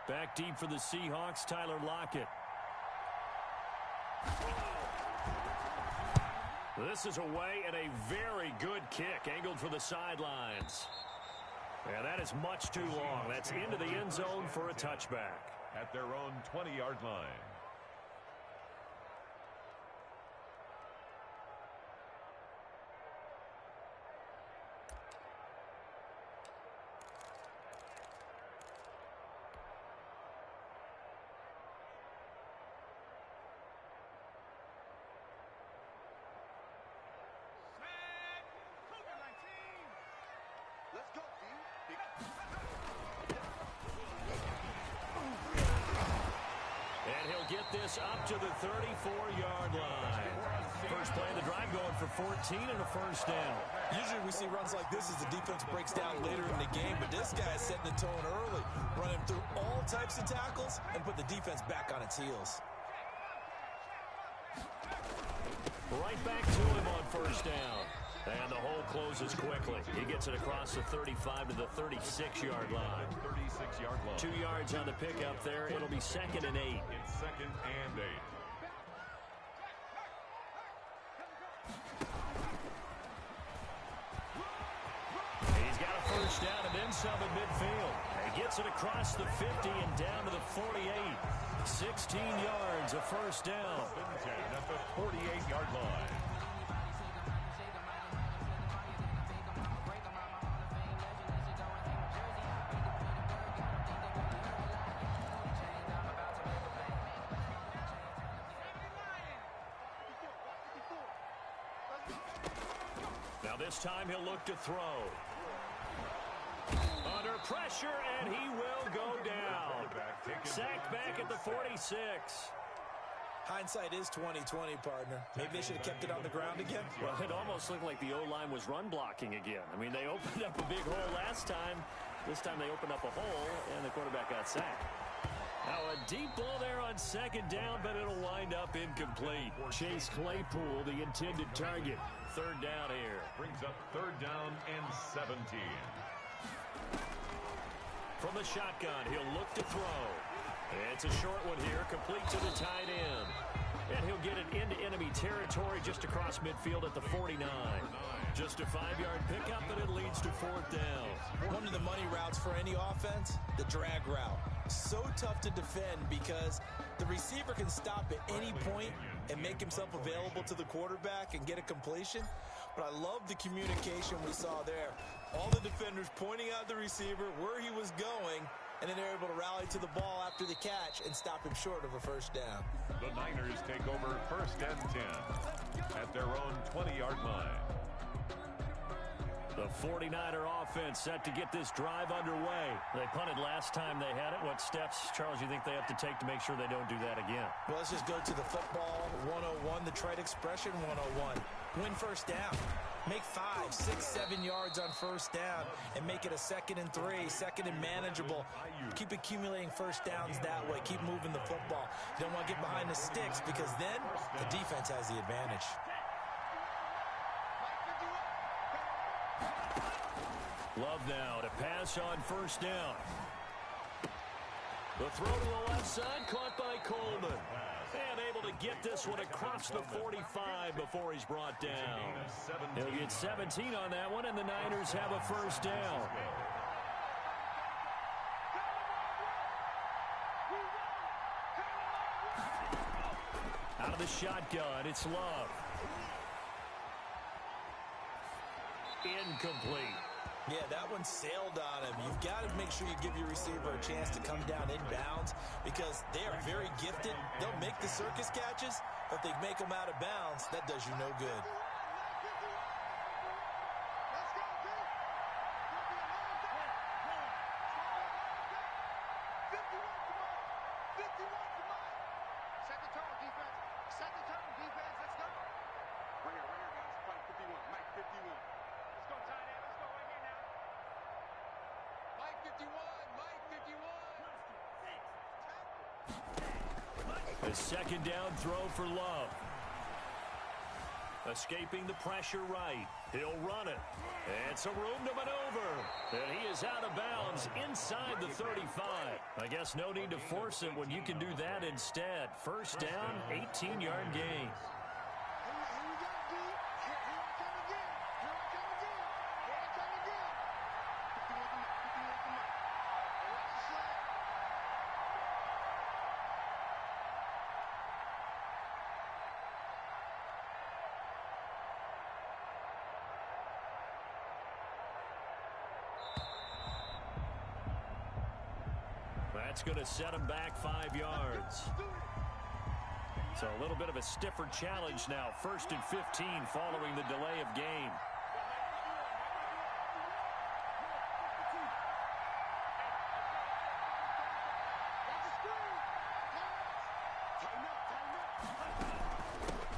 Back deep for the Seahawks, Tyler Lockett. This is away and a very good kick angled for the sidelines. And that is much too long. That's into the end zone for a touchback. At their own 20-yard line. And he'll get this up to the 34-yard line. First play of the drive going for 14 and a first down. Usually we see runs like this as the defense breaks down later in the game, but this guy is setting the tone early, running through all types of tackles and put the defense back on its heels. Right back to him on first down. And the hole closes quickly. He gets it across the 35 to the 36-yard line. 36-yard line. 2 yards on the pickup there. It'll be 2nd and 8. It's 2nd and 8. He's got a first down and then some at midfield. He gets it across the 50 and down to the 48. 16 yards, a first down. At the 48-yard line. Now this time he'll look to throw. Under pressure, and he will go down. Sacked back at the 46. Hindsight is 20/20, partner. Maybe they should have kept it on the ground again. Well, it almost looked like the O-line was run blocking again. I mean, they opened up a big hole last time. This time they opened up a hole, and the quarterback got sacked. Now a deep ball there on 2nd down, but it'll wind up incomplete. Chase Claypool, the intended target. 3rd down here. Brings up 3rd down and 17. From the shotgun, he'll look to throw. It's a short one here, complete to the tight end. And he'll get it into enemy territory just across midfield at the 49. Just a 5-yard pickup, and it leads to 4th down. One of the money routes for any offense, the drag route. So tough to defend because the receiver can stop at any point and make himself available to the quarterback and get a completion. But I love the communication we saw there. All the defenders pointing out the receiver, where he was going, and then they're able to rally to the ball after the catch and stop him short of a first down. The Niners take over 1st and 10 at their own 20-yard line. The 49er offense set to get this drive underway. They punted last time they had it. What steps, Charles, you think they have to take to make sure they don't do that again? Well, let's just go to the football 101, the trade expression 101. Win first down. Make 5, 6, 7 yards on first down and make it a 2nd and 3, 2nd and manageable. Keep accumulating first downs that way. Keep moving the football. You don't want to get behind the sticks because then the defense has the advantage. Love now to pass on first down. The throw to the left side, caught by Coleman. And able to get this one across the 45 before he's brought down. He'll get 17 on that one, and the Niners have a first down. Out of the shotgun, it's Love. Incomplete. Yeah, that one sailed on him. You've got to make sure you give your receiver a chance to come down inbounds because they are very gifted. They'll make the circus catches, but if they make them out of bounds, that does you no good. A 2nd down throw for Love. Escaping the pressure right. He'll run it. And some room to maneuver. And he is out of bounds inside the 35. I guess no need to force it when you can do that instead. First down, 18-yard gain. That's going to set him back 5 yards. So a little bit of a stiffer challenge now. 1st and 15 following the delay of game.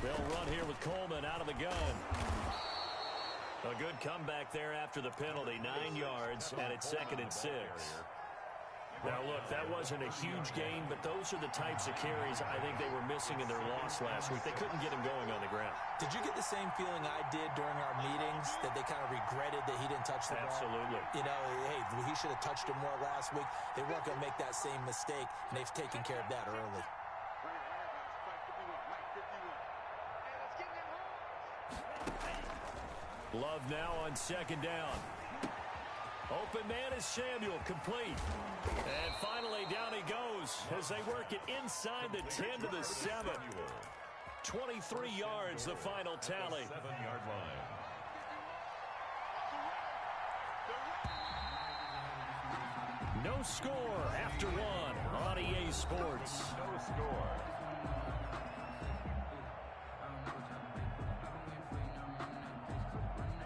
They'll run here with Coleman out of the gun. A good comeback there after the penalty. 9 yards, and it's 2nd and 6. Now, look, that wasn't a huge gain, but those are the types of carries I think they were missing in their loss last week. They couldn't get him going on the ground. Did you get the same feeling I did during our meetings, that they kind of regretted that he didn't touch the ball? Absolutely. You know, hey, he should have touched him more last week. They weren't going to make that same mistake, and they've taken care of that early. Love now on 2nd down. Open man is Samuel, complete. And finally down he goes as they work it inside the 10 to the 7. 23 yards, the final tally. 7-yard line. No score after 1 on EA Sports. No score.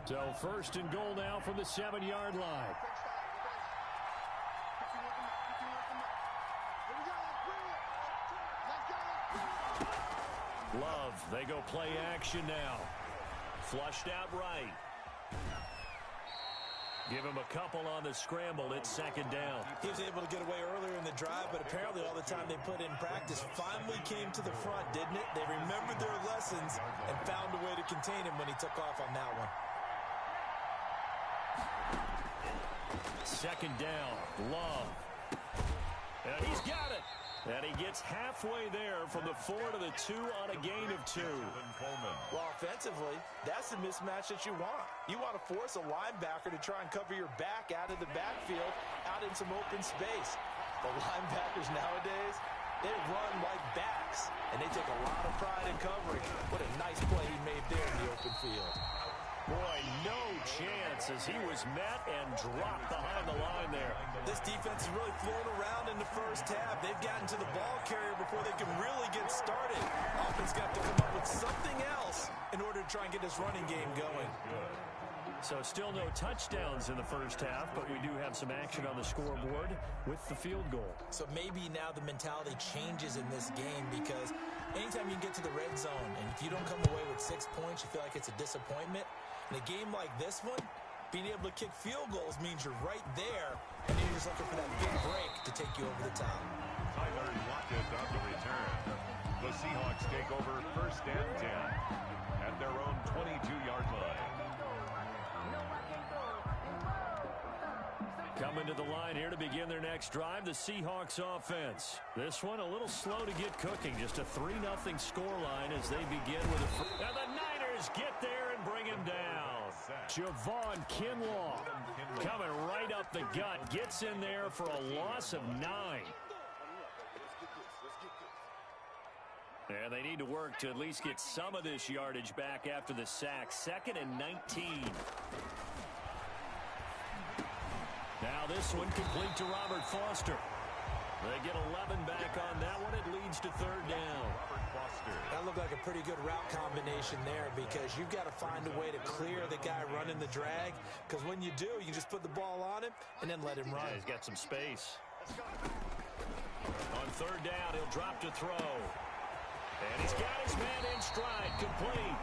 So 1st and goal now from the 7-yard line. Love, they go play action now. Flushed out right. Give him a couple on the scramble. It's 2nd down. He was able to get away earlier in the drive, but apparently all the time they put in practice finally came to the front, didn't it? They remembered their lessons and found a way to contain him when he took off on that one. 2nd down, Love. And he's got it. And he gets halfway there from the 4 to the 2 on a gain of 2. Well, offensively, that's the mismatch that you want. You want to force a linebacker to try and cover your back out of the backfield, out in some open space. The linebackers nowadays, they run like backs, and they take a lot of pride in covering. What a nice play he made there in the open field. Boy, no chance as he was met and dropped behind the line there. This defense is really flown around in the first half. They've gotten to the ball carrier before they can really get started. Offense got to come up with something else in order to try and get this running game going. So still no touchdowns in the first half, but we do have some action on the scoreboard with the field goal. So maybe now the mentality changes in this game, because anytime you get to the red zone and if you don't come away with 6 points, you feel like it's a disappointment. In a game like this one, being able to kick field goals means you're right there, and you're just looking for that big break to take you over the top. Tyler Lockett on the return. The Seahawks take over 1st and 10 at their own 22-yard line. Coming to the line here to begin their next drive, the Seahawks offense. This one a little slow to get cooking. Just a 3-0 scoreline as they begin with a... Now the Niners get there and bring him down. Javon Kinlaw coming right up the gut. Gets in there for a loss of 9. And they need to work to at least get some of this yardage back after the sack. 2nd and 19. Now this one complete to Robert Foster. They get 11 back on that one. It leads to 3rd down. That looked like a pretty good route combination there, because you've got to find a way to clear the guy running the drag, because when you do, you just put the ball on him and then let him run. Yeah, he's got some space. On 3rd down, he'll drop to throw. And he's got his man in stride, complete.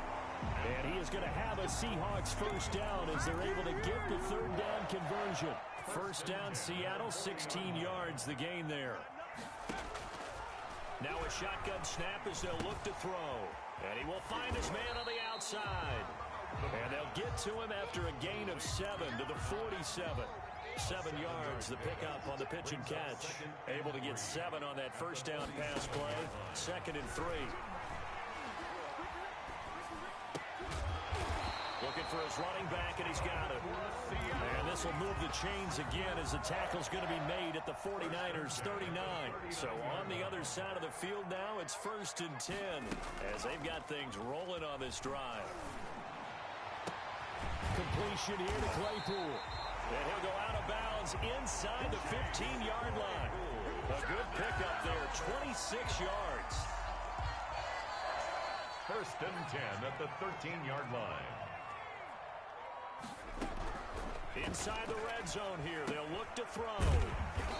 And he is going to have a Seahawks 1st down as they're able to get the 3rd down conversion. 1st down, Seattle, 16 yards, the gain there. Now a shotgun snap as they'll look to throw. And he will find his man on the outside. And they'll get to him after a gain of 7 to the 47. 7 yards, the pickup on the pitch and catch. Able to get 7 on that first down pass play. 2nd and 3. Looking for his running back, and he's got it. And this will move the chains again as the tackle's going to be made at the 49ers' 39. So on the other side of the field now, it's 1st and 10 as they've got things rolling on this drive. Completion here to Claypool. And he'll go out of bounds inside the 15-yard line. A good pickup there, 26 yards. 1st and 10 at the 13-yard line. Inside the red zone here, they'll look to throw.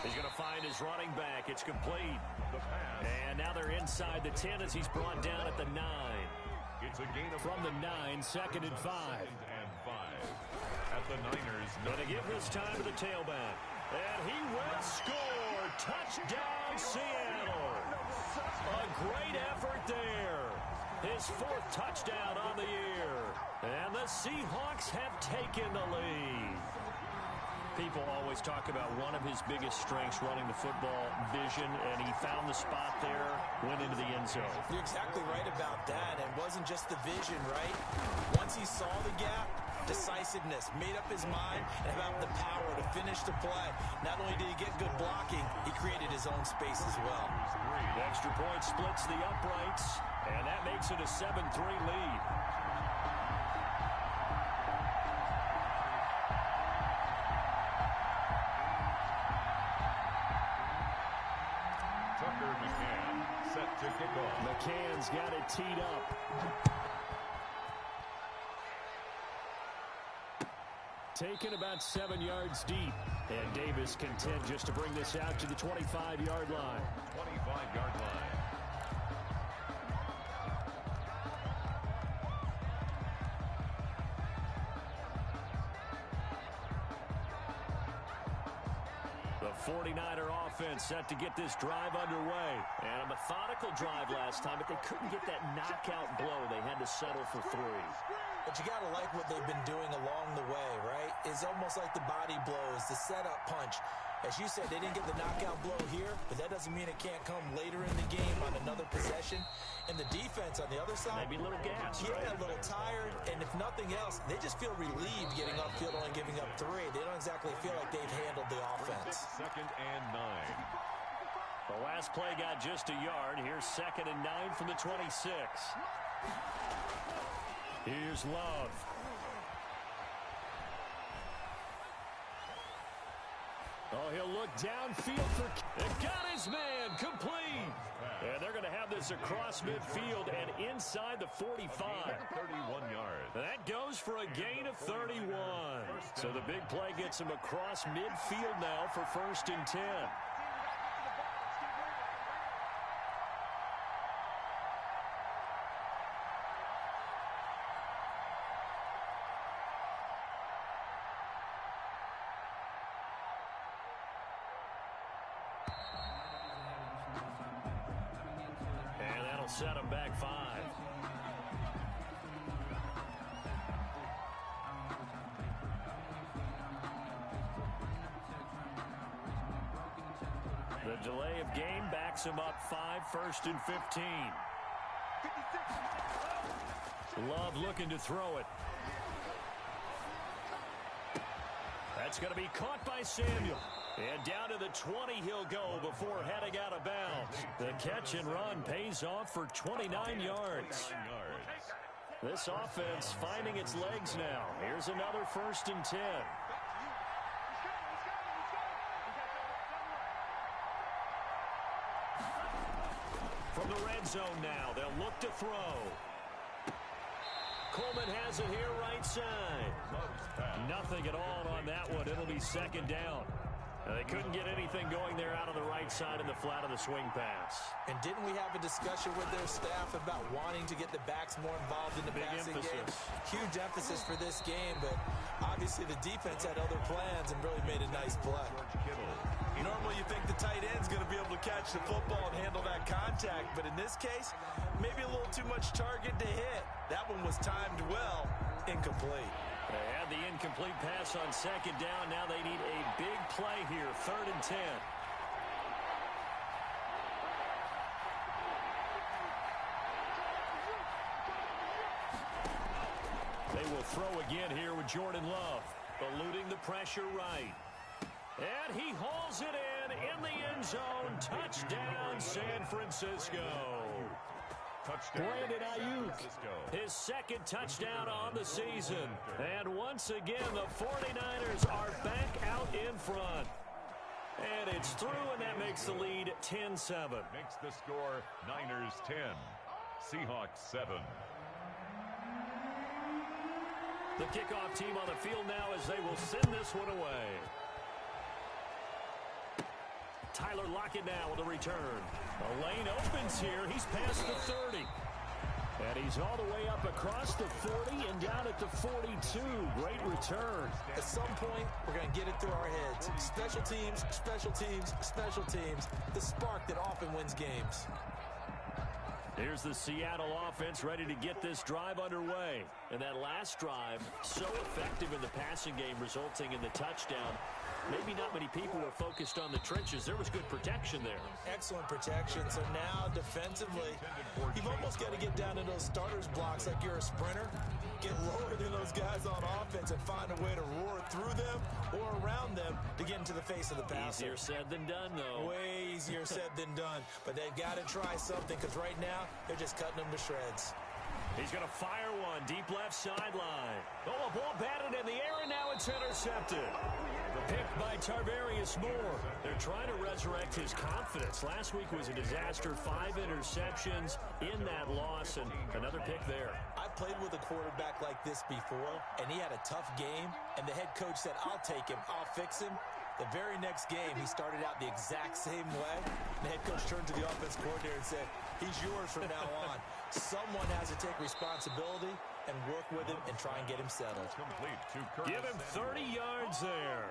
He's going to find his running back. It's complete. The pass. And now they're inside the 10 as he's brought down at the 9. It's a gain of from the 9, 2nd and 5. 2nd and 5. At the Niners. Going to give this time to the tailback. And he will score. Touchdown, Seattle. A great effort there. His 4th touchdown on the year. And the Seahawks have taken the lead. People always talk about one of his biggest strengths running the football, vision, and he found the spot there, went into the end zone. You're exactly right about that. It wasn't just the vision, right? Once he saw the gap, decisiveness, made up his mind, and about the power to finish the play. Not only did he get good blocking, he created his own space as well. The extra point splits the uprights, and that makes it a 7-3 lead. Set to kick off. McCann's got it teed up. Taken about 7 yards deep. And Davis content just to bring this out to the 25-yard line. 25-yard line. The 49er offense set to get this drive underway. And a methodical drive last time, but they couldn't get that knockout blow. They had to settle for 3. But you got to like what they've been doing along the way, right? It's almost like the body blows, the setup punch. As you said, they didn't get the knockout blow here, but that doesn't mean it can't come later in the game on another possession. And the defense on the other side, maybe a little gas, yeah, right? A little tired, and if nothing else, they just feel relieved getting upfield, only giving up 3. They don't exactly feel like they've handled the offense. 2nd and 9. The last play got just a yard. Here's 2nd and 9 from the 26. Here's Love. Oh, he'll look downfield for... And got his man complete. And they're going to have this across midfield and inside the 45. 31 yards. That goes for a gain of 31. So the big play gets him across midfield now for 1st and 10. Set him back 5. The delay of game backs him up 5, 1st and 15. Love looking to throw it. That's going to be caught by Samuel. And down to the 20 he'll go before heading out of bounds. The catch and run pays off for 29 yards. This offense finding its legs now. Here's another 1st and 10. From the red zone now, they'll look to throw. Coleman has it here right side. Nothing at all on that one. It'll be 2nd down. They couldn't get anything going there out on the right side in the flat of the swing pass. And didn't we have a discussion with their staff about wanting to get the backs more involved in the passing game? Huge emphasis for this game, but obviously the defense had other plans and really made a nice play. Normally you think the tight end's going to be able to catch the football and handle that that contact, but in this case, maybe a little too much target to hit. That one was timed well, incomplete. They had the incomplete pass on second down. Now they need a big play here, 3rd and 10. They will throw again here with Jordan Love, eluding the pressure right. And he hauls it in the end zone. Touchdown, San Francisco. Brandon Ayuk, his 2nd touchdown on the season. And once again, the 49ers are back out in front. And it's through, and that makes the lead 10-7. Makes the score Niners 10, Seahawks 7. The kickoff team on the field now as they will send this one away. Tyler Lockett now with a return. A lane opens here. He's past the 30. And he's all the way up across the 40 and down at the 42. Great return. At some point, we're going to get it through our heads. Special teams, special teams, special teams. The spark that often wins games. Here's the Seattle offense ready to get this drive underway. And that last drive, so effective in the passing game, resulting in the touchdown. Maybe not many people were focused on the trenches. There was good protection there. Excellent protection. So now, defensively, you've almost got to get down to those starters blocks like you're a sprinter. Get lower than those guys on offense and find a way to roar through them or around them to get into the face of the passer. Easier said than done, though. Way easier said than done. But they've got to try something because right now, they're just cutting them to shreds. He's going to fire one deep left sideline. Oh, a ball batted in the air, and now it's intercepted. The pick by Tarvarius Moore. They're trying to resurrect his confidence. Last week was a disaster. 5 interceptions in that loss, and another pick there. I played with a quarterback like this before, and he had a tough game, and the head coach said, I'll take him, I'll fix him. The very next game, he started out the exact same way. The head coach turned to the offense coordinator and said, he's yours from now on. Someone has to take responsibility and work with him and try and get him settled. Give him 30 yards there.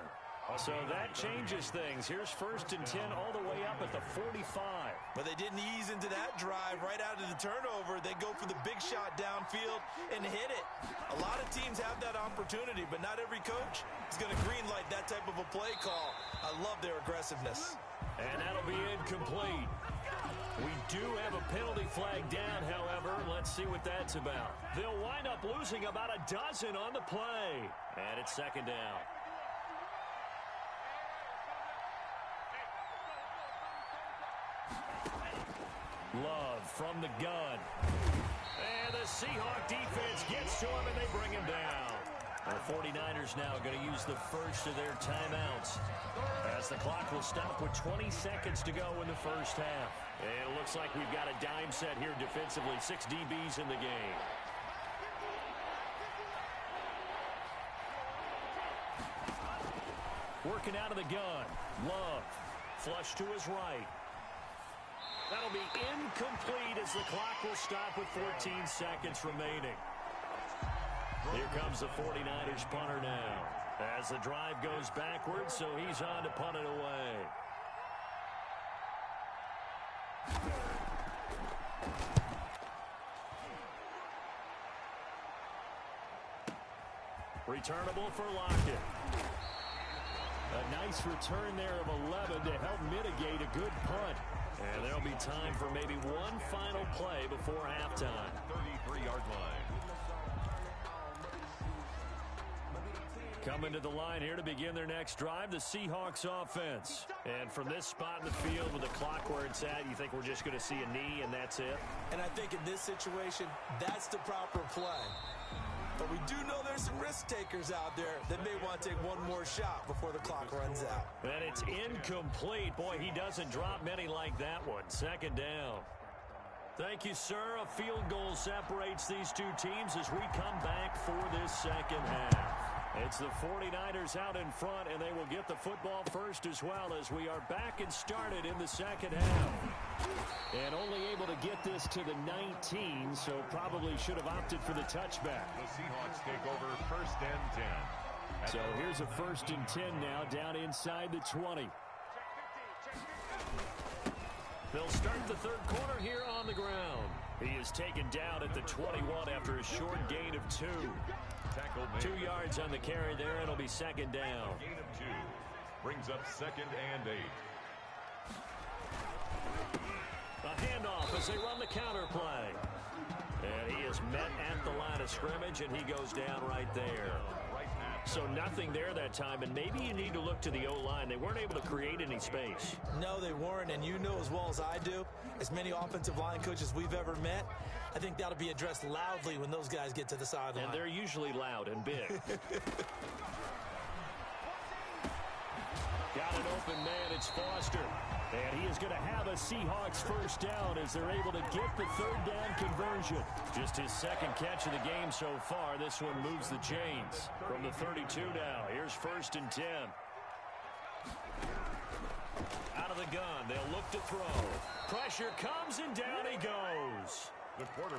So that changes things. Here's 1st and 10 all the way up at the 45. But they didn't ease into that drive right out of the turnover. They go for the big shot downfield and hit it. A lot of teams have that opportunity, but not every coach is going to greenlight that type of a play call. I love their aggressiveness. And that'll be incomplete. We do have a penalty flag down, however. Let's see what that's about. They'll wind up losing about a dozen on the play. And it's 2nd down. Love from the gun. And the Seahawk defense gets to him, and they bring him down. The 49ers now going to use the first of their timeouts, as the clock will stop with 20 seconds to go in the first half. And it looks like we've got a dime set here defensively. 6 DBs in the game. Working out of the gun. Love. Flush to his right. That'll be incomplete as the clock will stop with 14 seconds remaining. Here comes the 49ers punter now, as the drive goes backwards, so he's on to punt it away. Returnable for Lockett. A nice return there of 11 to help mitigate a good punt. And there'll be time for maybe one final play before halftime. 33-yard line. Coming to the line here to begin their next drive, the Seahawks offense. And from this spot in the field with the clock where it's at, you think we're just going to see a knee and that's it? And I think in this situation, that's the proper play. But we do know there's some risk takers out there that may want to take one more shot before the clock runs out. And it's incomplete. Boy, he doesn't drop many like that one. 2nd down. Thank you, sir. A field goal separates these two teams as we come back for this second half. It's the 49ers out in front, and they will get the football first as well as we are back and started in the second half. And only able to get this to the 19, so probably should have opted for the touchback. The Seahawks take over 1st and 10. So here's a 1st and 10 now down inside the 20. They'll start the third quarter here on the ground. He is taken down at the 21 after a short gain of 2. 2 yards on the carry there, and it'll be second down. Gain of 2 brings up 2nd and 8. A handoff as they run the counter play. And he is met at the line of scrimmage, and he goes down right there. So nothing there that time, and maybe you need to look to the O-line. They weren't able to create any space. No, they weren't, and you know as well as I do, as many offensive line coaches we've ever met, I think that'll be addressed loudly when those guys get to the sideline. And they're usually loud and big. Got an open man, it's Foster. And he is going to have a Seahawks first down as they're able to get the third down conversion. Just his second catch of the game so far. This one moves the chains from the 32 now. Here's 1st and 10. Out of the gun, they'll look to throw. Pressure comes and down he goes.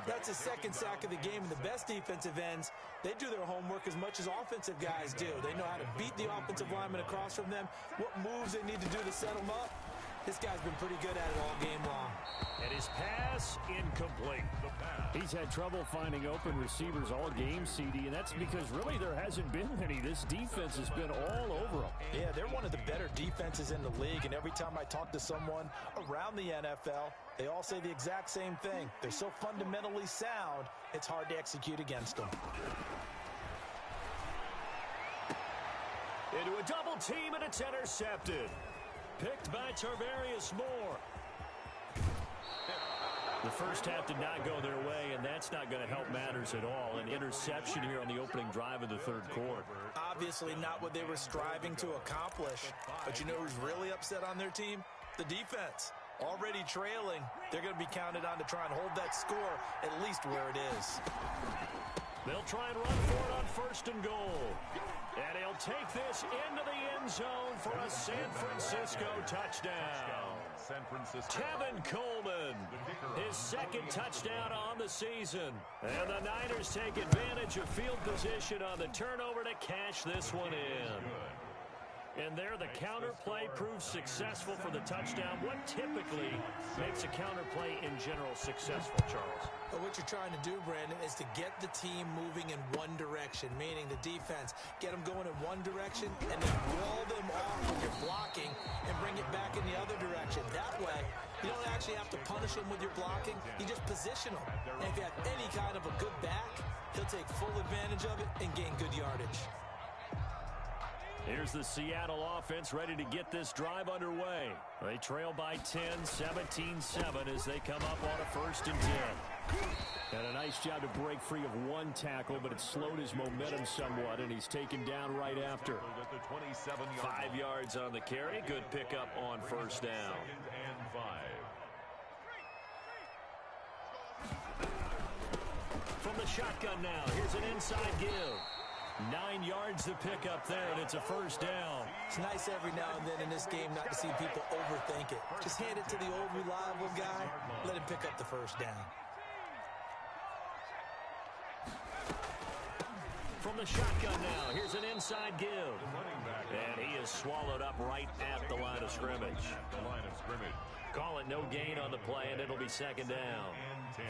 That's his second sack of the game, and the best defensive ends, they do their homework as much as offensive guys do. They know how to beat the offensive lineman across from them, what moves they need to do to set them up. This guy's been pretty good at it all game long. And his pass incomplete. He's had trouble finding open receivers all game, CD, and that's because really there hasn't been any. This defense has been all over them. Yeah, they're one of the better defenses in the league, and every time I talk to someone around the NFL, they all say the exact same thing. They're so fundamentally sound, it's hard to execute against them. Into a double team, and it's intercepted. Picked by Tarvarius Moore. The first half did not go their way, and that's not going to help matters at all. An interception here on the opening drive of the third quarter. Obviously not what they were striving to accomplish. But you know who's really upset on their team? The defense. Already trailing, they're going to be counted on to try and hold that score at least where it is. They'll try and run for it on 1st and goal. And he'll take this into the end zone for a San Francisco touchdown. Tevin Coleman, his second touchdown on the season. And the Niners take advantage of field position on the turnover to cash this one in. And there, the counter play proves successful for the touchdown. What typically makes a counter play in general successful, Charles? But what you're trying to do, Brandon, is to get the team moving in one direction, meaning the defense. Get them going in one direction and then wall them off with your blocking and bring it back in the other direction. That way, you don't actually have to punish them with your blocking. You just position them. And if you have any kind of a good back, he'll take full advantage of it and gain good yardage. Here's the Seattle offense ready to get this drive underway. They trail by 10, 17-7 as they come up on a 1st and 10. And a nice job to break free of one tackle, but it slowed his momentum somewhat, and he's taken down right after. 5 yards on the carry. Good pickup on 1st down. 2nd and 5. From the shotgun now, here's an inside give. 9 yards to pick up there, and it's a 1st down. It's nice every now and then in this game not to see people overthink it. Just hand it to the old reliable guy, let him pick up the 1st down. From the shotgun now, here's an inside give. And he is swallowed up right at the line of scrimmage. Call it no gain on the play, and it'll be 2nd down. And 10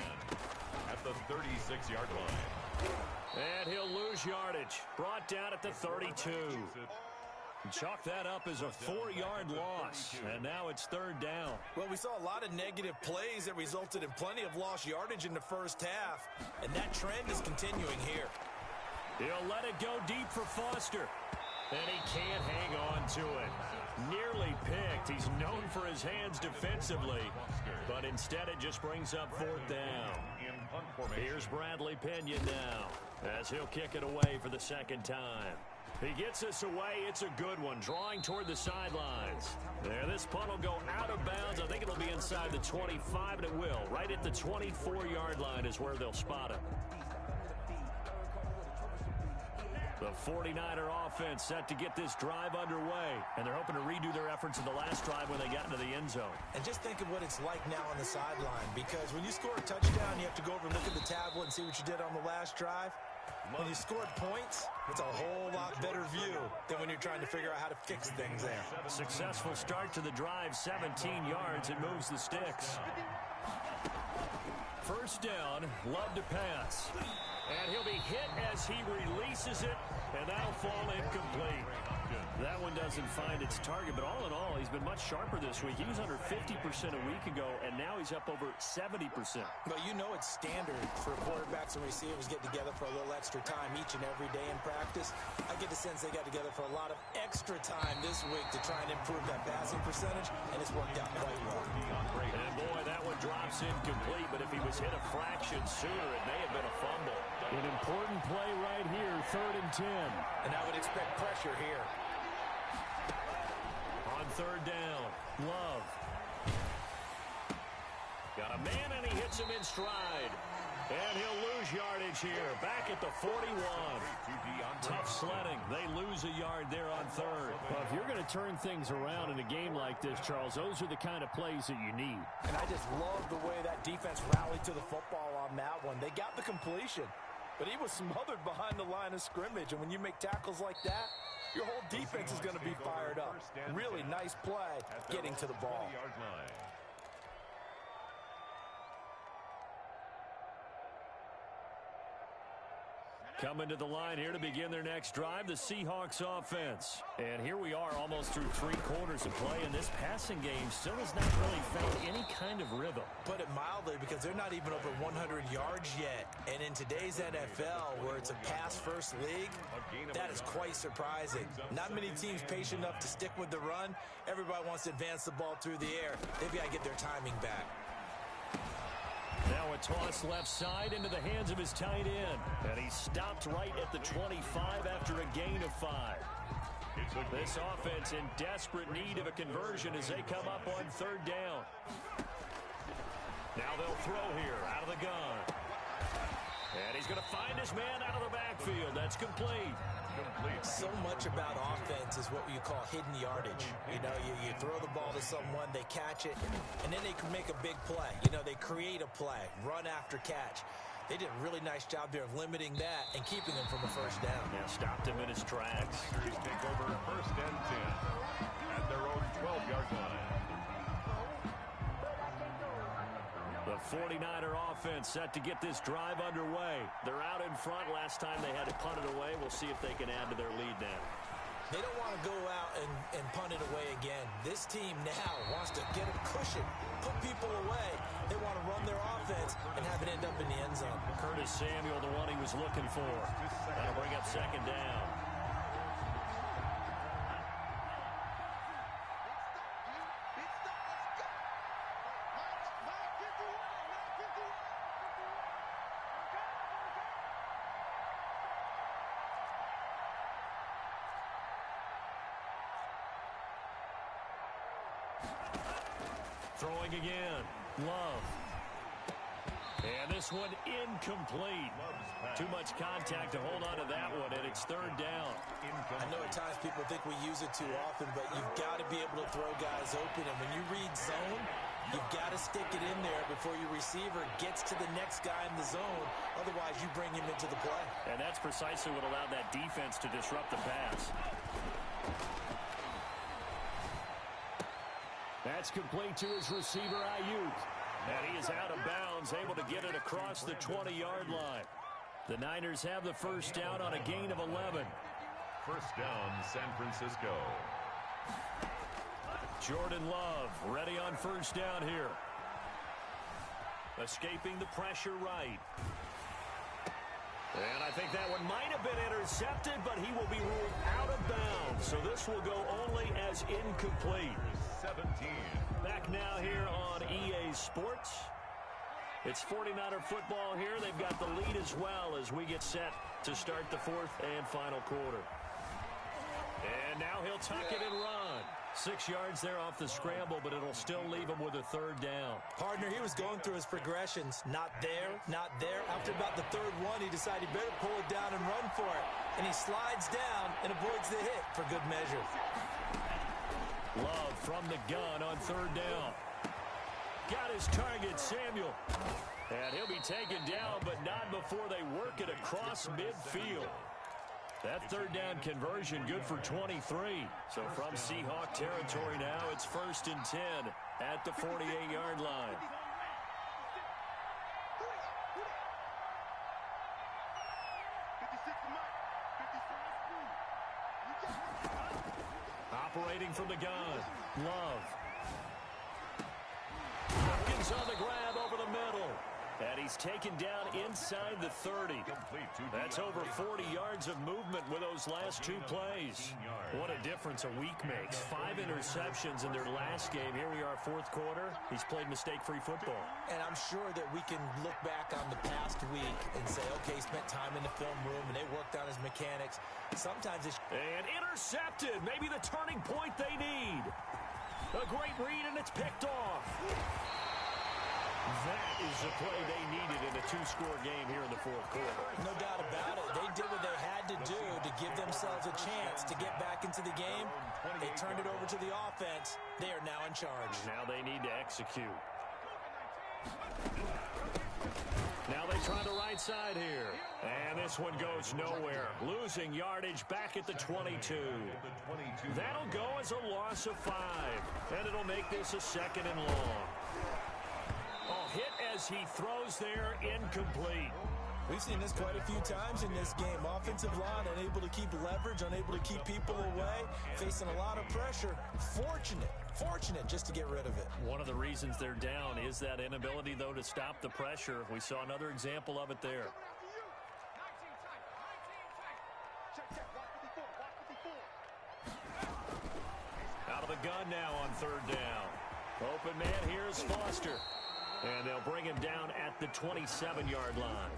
at the 36-yard line. And he'll lose yardage. Brought down at the 32. Chalk that up as a 4-yard loss. And now it's 3rd down. Well, we saw a lot of negative plays that resulted in plenty of lost yardage in the first half. And that trend is continuing here. He'll let it go deep for Foster. And he can't hang on to it. Nearly picked. He's known for his hands defensively. But instead it just brings up 4th down. Here's Bradley Pinion now, as he'll kick it away for the 2nd time. He gets this away. It's a good one, drawing toward the sidelines. There, this punt will go out of bounds. I think it'll be inside the 25, and it will. Right at the 24-yard line is where they'll spot it. The 49er offense set to get this drive underway, and they're hoping to redo their efforts in the last drive when they got into the end zone. And just think of what it's like now on the sideline, because when you score a touchdown, you have to go over and look at the tablet and see what you did on the last drive. When you scored points, it's a whole lot better view than when you're trying to figure out how to fix things there. Successful start to the drive, 17 yards. It moves the sticks. First down, Love to pass. And he'll be hit as he releases it, and that'll fall incomplete. That one doesn't find its target, but all in all, he's been much sharper this week. He was under 50% a week ago, and now he's up over 70%. But you know it's standard for quarterbacks and receivers get together for a little extra time each and every day in practice. I get the sense they got together for a lot of extra time this week to try and improve that passing percentage, and it's worked out quite well. And boy, that one drops incomplete, but if he was hit a fraction sooner, it may have been a fumble. An important play right here, 3rd and 10. And I would expect pressure here. On 3rd down, Love. Got a man, and he hits him in stride. And he'll lose yardage here, back at the 41. Tough sledding. They lose a yard there on 3rd. Well, if you're going to turn things around in a game like this, Charles, those are the kind of plays that you need. And I just love the way that defense rallied to the football on that one. They got the completion, but he was smothered behind the line of scrimmage. And when you make tackles like that, your whole defense is going to be fired up. Really nice play getting to the ball. Coming to the line here to begin their next drive, the Seahawks offense. And here we are almost through 3 quarters of play, and this passing game still has not really found any kind of rhythm. Put it mildly, because they're not even over 100 yards yet. And in today's NFL, where it's a pass-first league, that is quite surprising. Not many teams patient enough to stick with the run. Everybody wants to advance the ball through the air. They've got to get their timing back. Now a toss left side into the hands of his tight end. And he stopped right at the 25 after a gain of 5. This offense in desperate need of a conversion as they come up on 3rd down. Now they'll throw here out of the gun. And he's going to find his man out of the backfield. That's complete. So much about offense is what you call hidden yardage. You know, you throw the ball to someone, they catch it, and then they can make a big play. You know, they create a play, run after catch. They did a really nice job there of limiting that and keeping him from a first down. Yeah, stopped him in his tracks. Take over 1st and 10 at their own 12-yard line. The 49er offense set to get this drive underway. They're out in front. Last time they had to punt it away. We'll see if they can add to their lead now. They don't want to go out and punt it away again. This team now wants to get a cushion, put people away. They want to run their offense and have it end up in the end zone. Curtis Samuel, the one he was looking for. That'll bring up 2nd down. Throwing again. Love. And this one incomplete. Too much contact to hold on to that one, and it's 3rd down. I know at times people think we use it too often, but you've got to be able to throw guys open. And when you read zone, you've got to stick it in there before your receiver gets to the next guy in the zone. Otherwise, you bring him into the play. And that's precisely what allowed that defense to disrupt the pass. That's complete to his receiver, Ayuk. And he is out of bounds, able to get it across the 20-yard line. The Niners have the first down on a gain of 11. First down, San Francisco. Jordan Love ready on first down here. Escaping the pressure right. And I think that one might have been intercepted, but he will be ruled out of bounds. So this will go only as incomplete. 17. Back now here on EA Sports. It's 49er football here. They've got the lead as well as we get set to start the 4th and final quarter. And now he'll tuck it and run. 6 yards there off the scramble, but it'll still leave him with a 3rd down. Partner, he was going through his progressions. Not there, not there. After about the 3rd one, he decided he better pull it down and run for it. And he slides down and avoids the hit for good measure. Love from the gun on 3rd down. got his target, Samuel. And he'll be taken down, but not before they work it across midfield. That third down conversion good for 23. So from Seahawk territory now, it's 1st and 10 at the 48-yard line. Operating from the gun, Love. Hopkins on the grab over the middle. And he's taken down inside the 30. That's over 40 yards of movement with those last 2 plays. What a difference a week makes. 5 interceptions in their last game. Here we are, 4th quarter. He's played mistake-free football. And I'm sure that we can look back on the past week and say, okay, he spent time in the film room and they worked on his mechanics. Sometimes it's... And intercepted. Maybe the turning point they need. A great read, and it's picked off. That is the play they needed in a 2-score game here in the 4th quarter. No doubt about it. They did what they had to do to give themselves a chance to get back into the game. They turned it over to the offense. They are now in charge. Now they need to execute. Now they try the right side here. And this one goes nowhere. Losing yardage back at the 22. That'll go as a loss of 5. And it'll make this a 2nd and long. Hit as he throws there, incomplete. We've seen this quite a few times in this game. Offensive line unable to keep leverage, unable to keep people away, facing a lot of pressure. Fortunate just to get rid of it. One of the reasons they're down is that inability, though, to stop the pressure. We saw another example of it there. Out of the gun now on 3rd down. Open man, here's Foster. And they'll bring him down at the 27-yard line.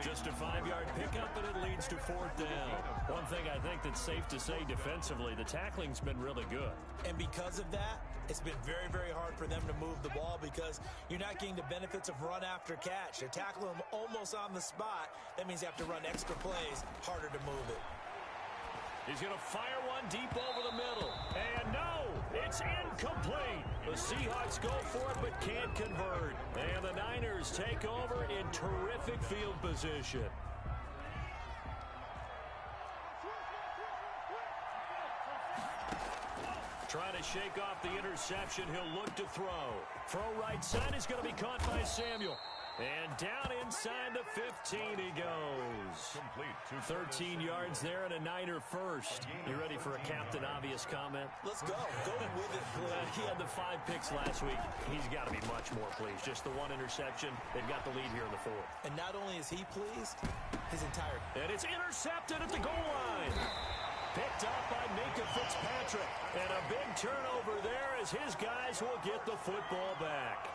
Just a 5-yard pickup, and it leads to 4th down. One thing I think that's safe to say defensively, the tackling's been really good. And because of that, it's been very, very hard for them to move the ball because you're not getting the benefits of run after catch. They're tackling them almost on the spot. That means you have to run extra plays, harder to move it. He's going to fire one deep over the middle. And no, it's incomplete. The Seahawks go for it but can't convert. And the Niners take over in terrific field position. Trying to shake off the interception. He'll look to throw. Throw right side is going to be caught by Samuel. And down inside the 15 he goes. 13 yards there and a Niner first. You ready for a Captain Obvious comment? Let's go. Go with it, please. He had the 5 picks last week. He's got to be much more pleased. Just the 1 interception. They've got the lead here in the 4th. And not only is he pleased, his entire... And it's intercepted at the goal line. Picked up by Minka Fitzpatrick. And a big turnover there as his guys will get the football back.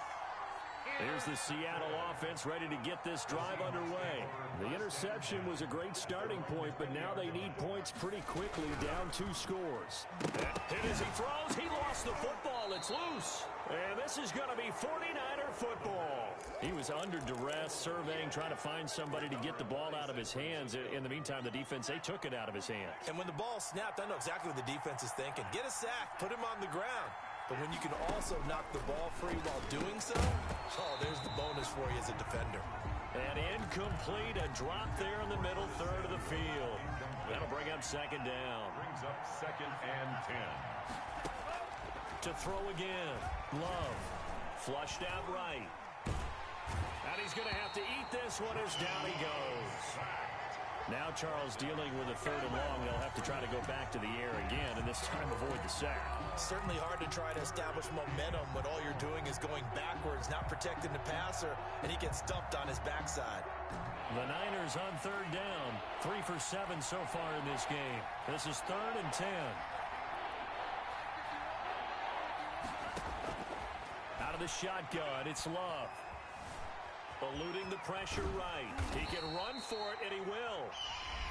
Here's the Seattle offense ready to get this drive underway. The interception was a great starting point, but now they need points pretty quickly, down 2 scores. And as he throws, he lost the football. It's loose. And this is going to be 49er football. He was under duress, surveying, trying to find somebody to get the ball out of his hands. In the meantime, the defense, they took it out of his hands. And when the ball snapped, I know exactly what the defense is thinking. Get a sack, put him on the ground. But when you can also knock the ball free while doing so, oh, there's the bonus for you as a defender. And incomplete, a drop there in the middle third of the field. That'll bring up 2nd down. Brings up 2nd and 10. To throw again. Love. Flushed out right. And he's going to have to eat this one as down he goes. Now Charles dealing with a 3rd and long. They'll have to try to go back to the air again, and this time avoid the sack. Certainly hard to try to establish momentum when all you're doing is going backwards, not protecting the passer, and he gets dumped on his backside. The Niners on 3rd down. 3 for 7 so far in this game. This is 3rd and 10. Out of the shotgun, it's Love. Eluding the pressure right. He can run for it, and he will.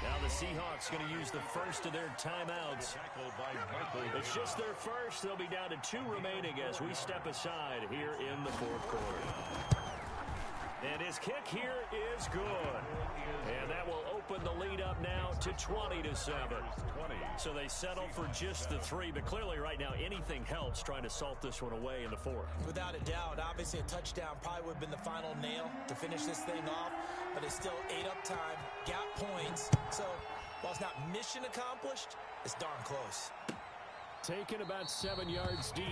Now the Seahawks going to use the first of their timeouts. It's just their first. They'll be down to 2 remaining as we step aside here in the 4th quarter. And his kick here is good. And that will open the lead up now to 20-7. So they settle for just the 3, but clearly right now anything helps trying to salt this one away in the 4th. Without a doubt, obviously a touchdown probably would have been the final nail to finish this thing off, but it's still ate up time, got points. So while it's not mission accomplished, it's darn close. Taken about 7 yards deep.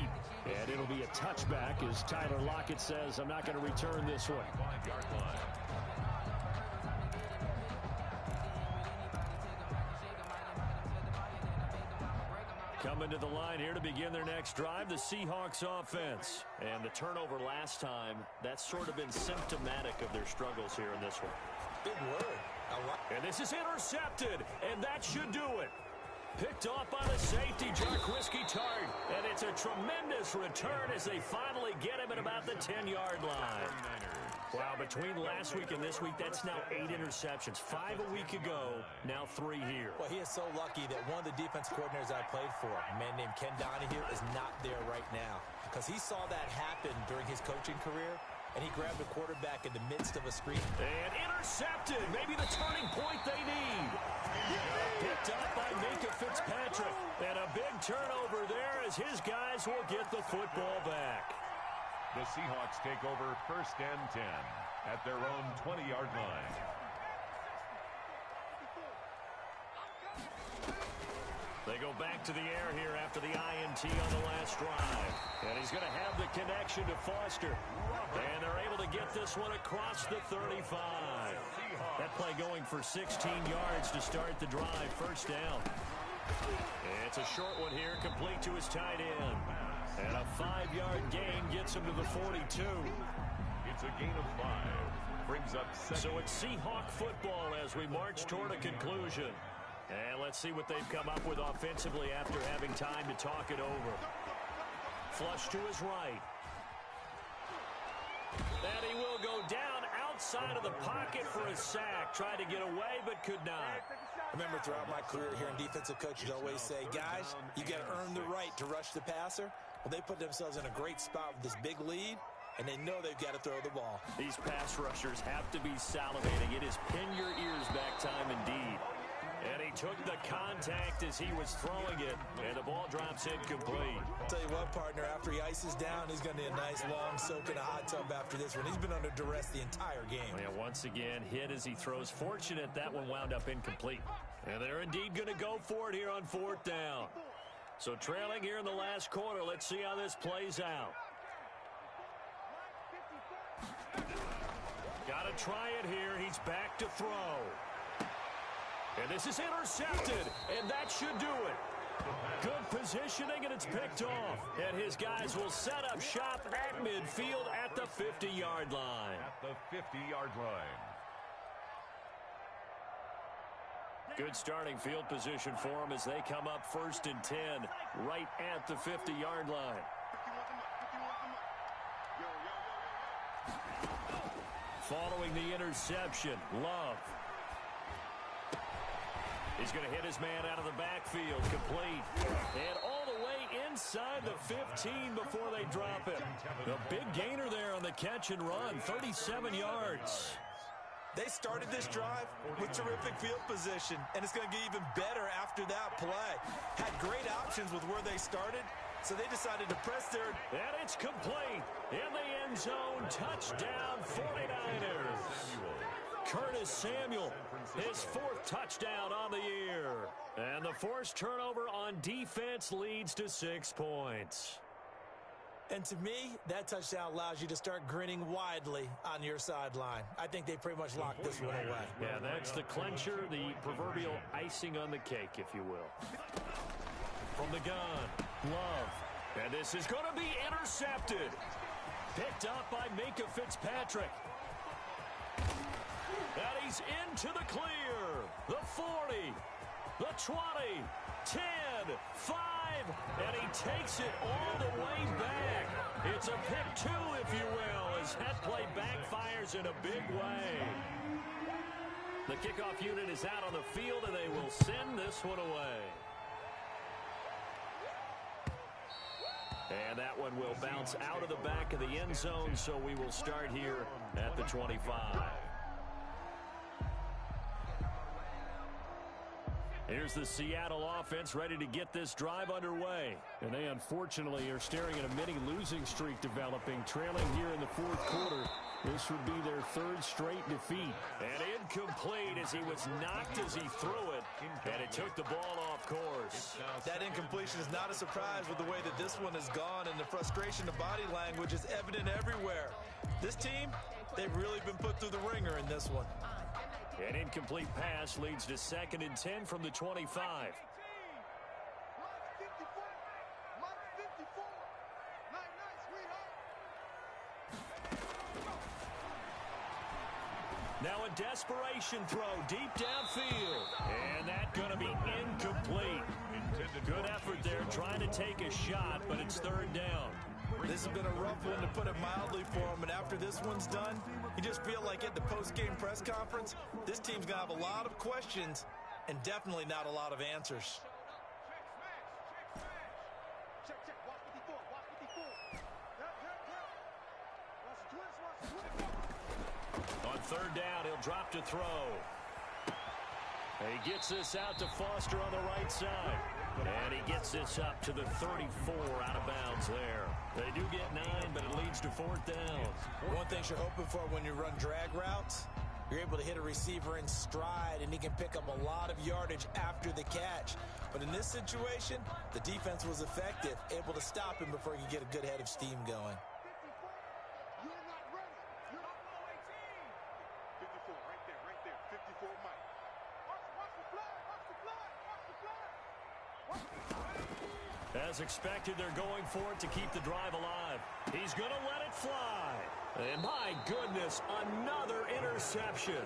And it'll be a touchback as Tyler Lockett says, I'm not going to return this one. 5-yard line. Coming to the line here to begin their next drive, the Seahawks offense. And the turnover last time, that's sort of been symptomatic of their struggles here in this one. Big word. And this is intercepted, and that should do it. Picked off by the safety, Jarquiski Tart. And it's a tremendous return as they finally get him at about the 10-yard line. Wow, between last week and this week, that's now 8 interceptions. 5 a week ago, now 3 here. Well, he is so lucky that one of the defense coordinators I played for, a man named Ken Donahue, is not there right now. Because he saw that happen during his coaching career, and he grabbed the quarterback in the midst of a screen. And intercepted. Maybe the turning point they need. Picked up by Minkah Fitzpatrick. And a big turnover there as his guys will get the football back. The Seahawks take over 1st and 10 at their own 20-yard line. They go back to the air here after the INT on the last drive. And he's going to have the connection to Foster. And they're able to get this one across the 35. That play going for 16 yards to start the drive. 1st down. It's a short one here, complete to his tight end. And a 5-yard gain gets him to the 42. It's a gain of 5. Brings up 2nd. So it's Seahawk football as we march toward a conclusion. And let's see what they've come up with offensively after having time to talk it over. Flush to his right. And he will go down outside of the pocket for a sack. Tried to get away, but could not. I remember throughout my career here in defensive coaches always say, guys, you got to earn the right to rush the passer. Well, they put themselves in a great spot with this big lead, and they know they've got to throw the ball. These pass rushers have to be salivating. It is pin your ears back time indeed. And he took the contact as he was throwing it, and the ball drops incomplete. I'll tell you what, partner, after he ices down, he's going to need a nice long soak in a hot tub after this one. He's been under duress the entire game. Yeah, once again, hit as he throws. Fortunate that one wound up incomplete. And they're indeed going to go for it here on 4th down. So trailing here in the last quarter, let's see how this plays out. Got to try it here. He's back to throw. And this is intercepted, and that should do it. Good positioning, and it's picked off. And his guys will set up shop at midfield at the 50-yard line. At the 50-yard line. Good starting field position for them as they come up 1st and 10 right at the 50-yard line. Following the interception, Love. He's going to hit his man out of the backfield, complete. And all the way inside the 15 before they drop it. The big gainer there on the catch and run, 37 yards. They started this drive with terrific field position, and it's going to get even better after that play. Had great options with where they started, so they decided to press their... And it's complete. In the end zone, touchdown 49ers. Curtis Samuel, his 4th touchdown on the year. And the forced turnover on defense leads to 6 points. And to me, that touchdown allows you to start grinning widely on your sideline. I think they pretty much locked this one away. Yeah, that's the clincher, the proverbial icing on the cake, if you will. From the gun, Love. And this is going to be intercepted. Picked up by Minkah Fitzpatrick. And he's into the clear. The 40, the 20, 10, 5, and he takes it all the way back. It's a pick 2, if you will, as that play backfires in a big way. The kickoff unit is out on the field, and they will send this one away. And that one will bounce out of the back of the end zone, so we will start here at the 25. Here's the Seattle offense ready to get this drive underway. And they unfortunately are staring at a mini losing streak developing, trailing here in the fourth quarter. This would be their third straight defeat. And incomplete as he was knocked as he threw it, and it took the ball off course. That incompletion is not a surprise with the way that this one has gone, and the frustration of body language is evident everywhere. This team, they've really been put through the ringer in this one. An incomplete pass leads to 2nd and 10 from the 25. Now a desperation throw deep downfield. And that's going to be incomplete. Good effort there trying to take a shot, but it's 3rd down. This has been a rough one, to put it mildly, for him. And after this one's done, you just feel like at the post-game press conference, this team's going to have a lot of questions and definitely not a lot of answers. On 3rd down, he'll drop to throw. He gets this out to Foster on the right side. And he gets this up to the 34 out of bounds there. They do get 9, but it leads to 4th down. One thing you're hoping for when you run drag routes, you're able to hit a receiver in stride, and he can pick up a lot of yardage after the catch. But in this situation, the defense was effective, able to stop him before he could get a good head of steam going. As expected, they're going for it to keep the drive alive. He's going to let it fly. And my goodness, another interception.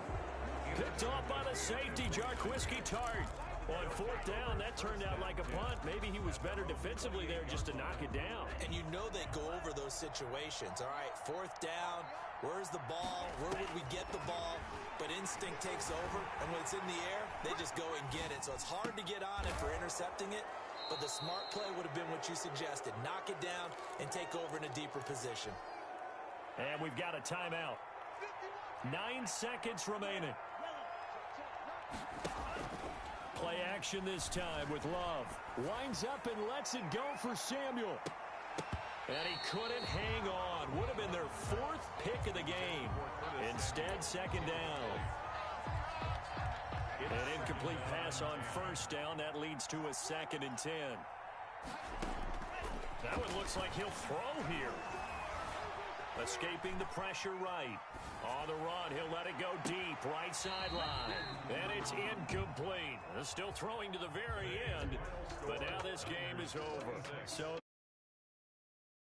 Picked off by the safety, Jarquiski Tart. On 4th down, that turned out like a punt. Maybe he was better defensively there just to knock it down. And you know they go over those situations. All right, 4th down, where's the ball? Where would we get the ball? But instinct takes over, and when it's in the air, they just go and get it. So it's hard to get on it for intercepting it, but the smart play would have been what you suggested. Knock it down and take over in a deeper position. And we've got a timeout. 9 seconds remaining. Play action this time with Love. Winds up and lets it go for Samuel. And he couldn't hang on. Would have been their 4th pick of the game. Instead, 2nd down. An incomplete pass on 1st down. That leads to a 2nd and 10. That one looks like he'll throw here. Escaping the pressure right. On the run, he'll let it go deep, right sideline. And it's incomplete. Still throwing to the very end, but now this game is over. So